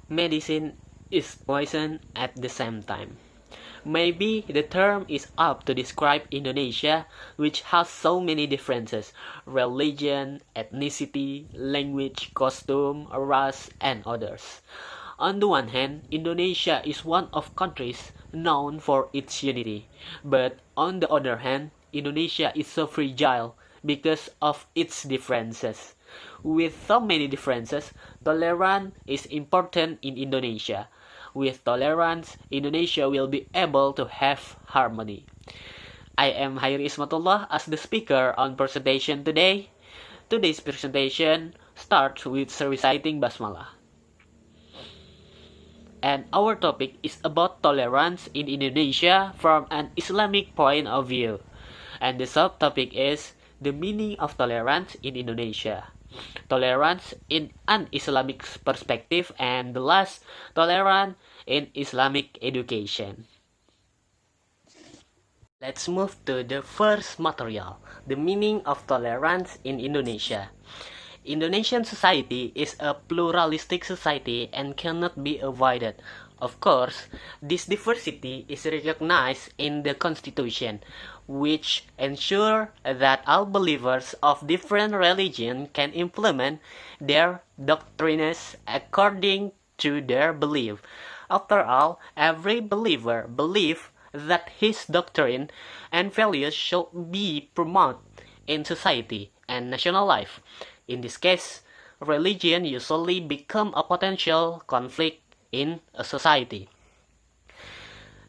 Medicine is poison at the same time. Maybe the term is up to describe Indonesia, which has so many differences: religion, ethnicity, language, costume, race, and others. On the one hand, Indonesia is one of countries known for its unity, but on the other hand, Indonesia is so fragile because of its differences. With so many differences, tolerance is important in Indonesia. With tolerance, Indonesia will be able to have harmony. I am Hairi Ismatullah as the speaker on presentation today. Today's presentation starts with reciting Basmalah. And our topic is about tolerance in Indonesia from an Islamic point of view. And the subtopic is the meaning of tolerance in Indonesia. Tolerance in an Islamic perspective, and the last, tolerance in Islamic education. Let's move to the first material, the meaning of tolerance in Indonesia. Indonesian society is a pluralistic society and cannot be avoided. Of course, this diversity is recognized in the Constitution, which ensure that all believers of different religions can implement their doctrines according to their belief. After all, every believer believes that his doctrine and values should be promoted in society and national life. In this case, religion usually becomes a potential conflict in a society.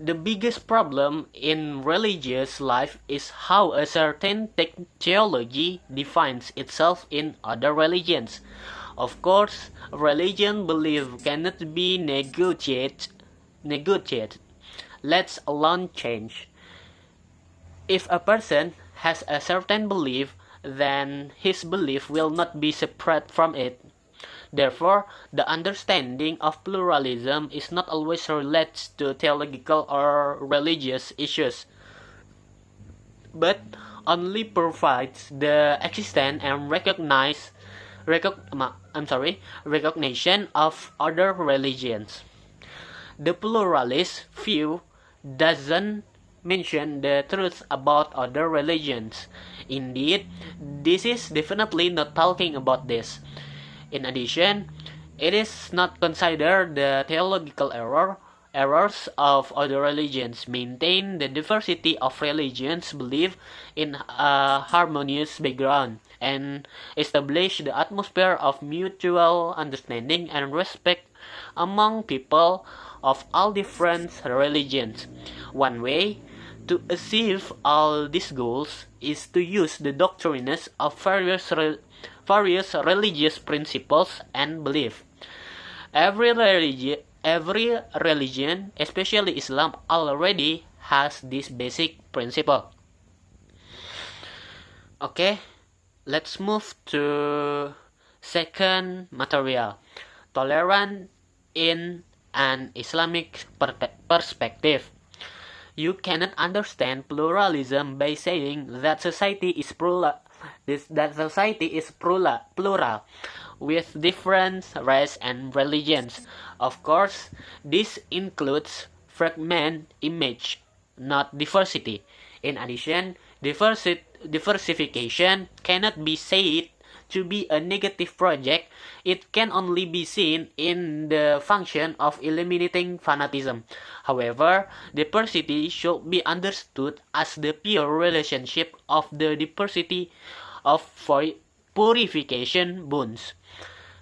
The biggest problem in religious life is how a certain theology defines itself in other religions. Of course, religion belief cannot be negotiated, let alone change. If a person has a certain belief, then his belief will not be separate from it. Therefore, the understanding of pluralism is not always related to theological or religious issues, but only provides the existence and recognition of other religions. The pluralist view doesn't mention the truth about other religions. Indeed, this is definitely not talking about this. In addition, it is not considered the theological errors of other religions. Maintain the diversity of religions, believe in a harmonious background, and establish the atmosphere of mutual understanding and respect among people of all different religions. One way to achieve all these goals is to use the doctrines of various religious principles and beliefs. Every religion, especially Islam, already has this basic principle. Okay, let's move to second material, tolerance in an Islamic perspective. You cannot understand pluralism by saying that society is plural, with different races and religions. Of course, this includes fragment image, not diversity. In addition, diversification cannot be said to be a negative project. It can only be seen in the function of eliminating fanatism. However, diversity should be understood as the pure relationship of the diversity of purification bonds.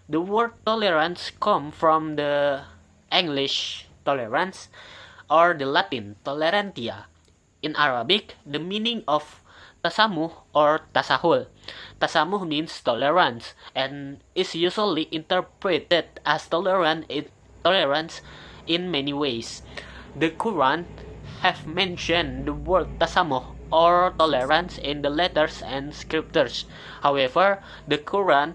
The word tolerance comes from the English tolerance or the Latin tolerantia. In Arabic, the meaning of tasamuh or tasahul. Tasamuh means tolerance and is usually interpreted as tolerance in many ways. The Quran have mentioned the word tasamuh or tolerance in the letters and scriptures. However, the Quran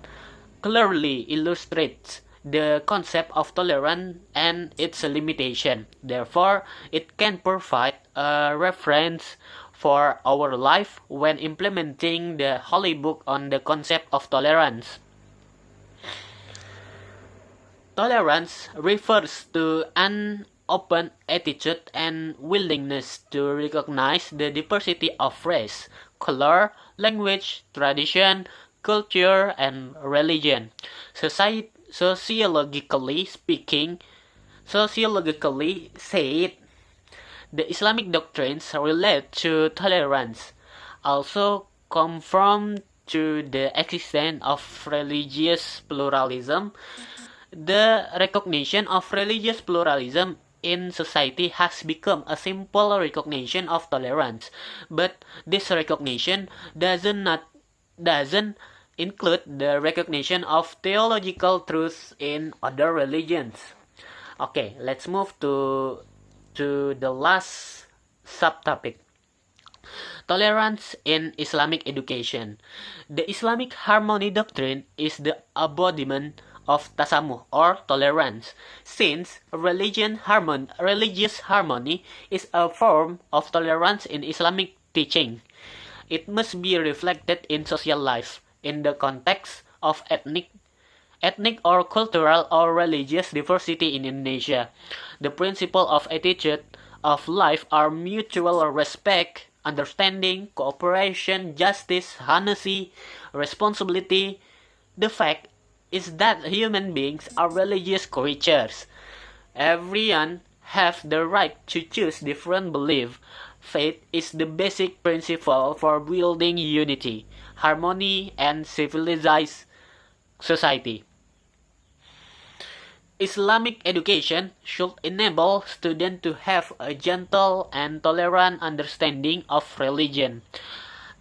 clearly illustrates the concept of tolerance and its limitation. Therefore, it can provide a reference for our life when implementing the Holy Book on the concept of tolerance. Tolerance refers to an open attitude and willingness to recognize the diversity of race, color, language, tradition, culture, and religion. Sociologically speaking, sociologically said, the Islamic doctrines relate to tolerance, also conform to the existence of religious pluralism. The recognition of religious pluralism in society has become a simple recognition of tolerance, but this recognition doesn't include the recognition of theological truths in other religions. Okay, let's move to the last subtopic. Tolerance in Islamic education. The Islamic harmony doctrine is the embodiment of tasamuh or tolerance, since religious harmony is a form of tolerance in Islamic teaching. It must be reflected in social life in the context of ethnic or cultural or religious diversity in Indonesia. The principle of attitude of life are mutual respect, understanding, cooperation, justice, honesty, responsibility. The fact is that human beings are religious creatures. Everyone has the right to choose different belief. Faith is the basic principle for building unity, harmony, and civilized society. Islamic education should enable students to have a gentle and tolerant understanding of religion,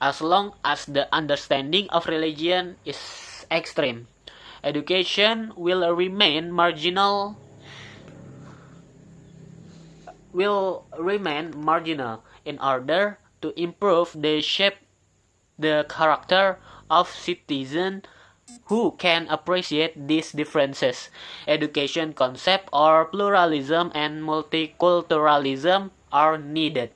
as long as the understanding of religion is extreme. Education will remain marginal in order to improve the character of citizens who can appreciate these differences. Education concept or pluralism and multiculturalism are needed.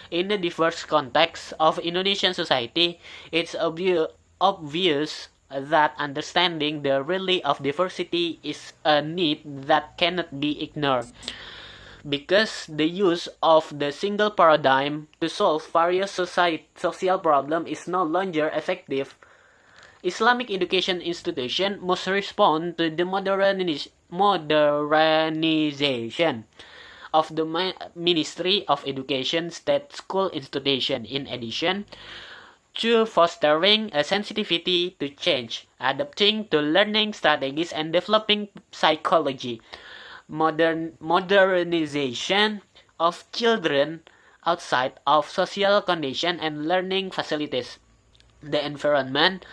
In the diverse context of Indonesian society, it's obvious that understanding the reality of diversity is a need that cannot be ignored. Because the use of the single paradigm to solve various social problems is no longer effective, Islamic education institutions must respond to the modernization of the Ministry of Education state school institution. In addition to fostering a sensitivity to change, adapting to learning strategies, and developing psychology, modernization of children outside of social conditions and learning facilities, the environment,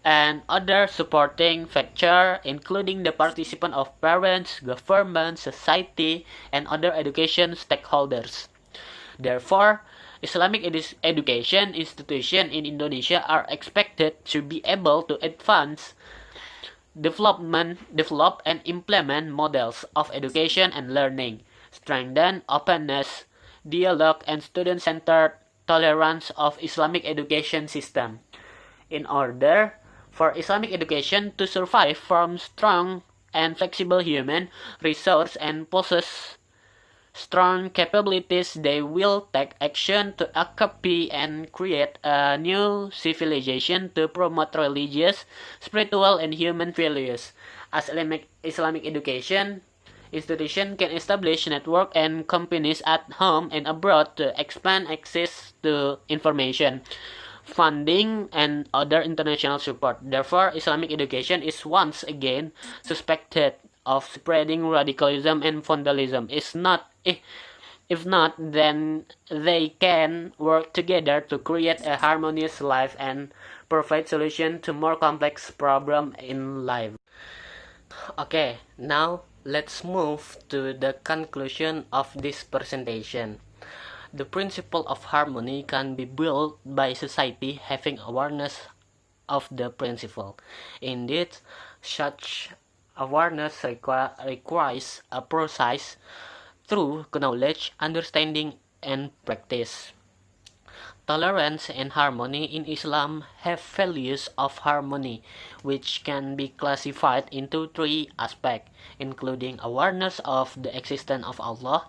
and other supporting factors, including the participation of parents, government, society, and other education stakeholders. Therefore, Islamic education institutions in Indonesia are expected to be able to develop and implement models of education and learning, strengthen openness, dialogue, and student-centered tolerance of Islamic education system. In order for Islamic education to survive from strong and flexible human resource and possess strong capabilities, they will take action to occupy and create a new civilization to promote religious, spiritual, and human values. As Islamic education institution can establish network and companies at home and abroad to expand access to information, funding, and other international support. Therefore, Islamic education is once again suspected of spreading radicalism and vandalism. If not, then they can work together to create a harmonious life and provide solution to more complex problems in life. Okay, now let's move to the conclusion of this presentation. The principle of harmony can be built by society having awareness of the principle. Indeed, such awareness requires a process through knowledge, understanding, and practice. Tolerance and harmony in Islam have values of harmony, which can be classified into three aspects, including awareness of the existence of Allah,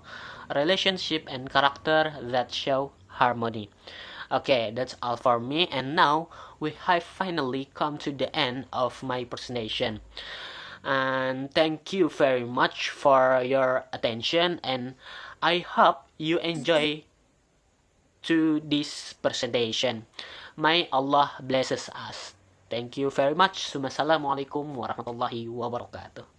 relationship and character that show harmony. Okay, that's all for me, and now we have finally come to the end of my presentation. And thank you very much for your attention, and I hope you enjoy to this presentation. May Allah blesses us. Thank you very much. Assalamualaikum warahmatullahi wabarakatuh.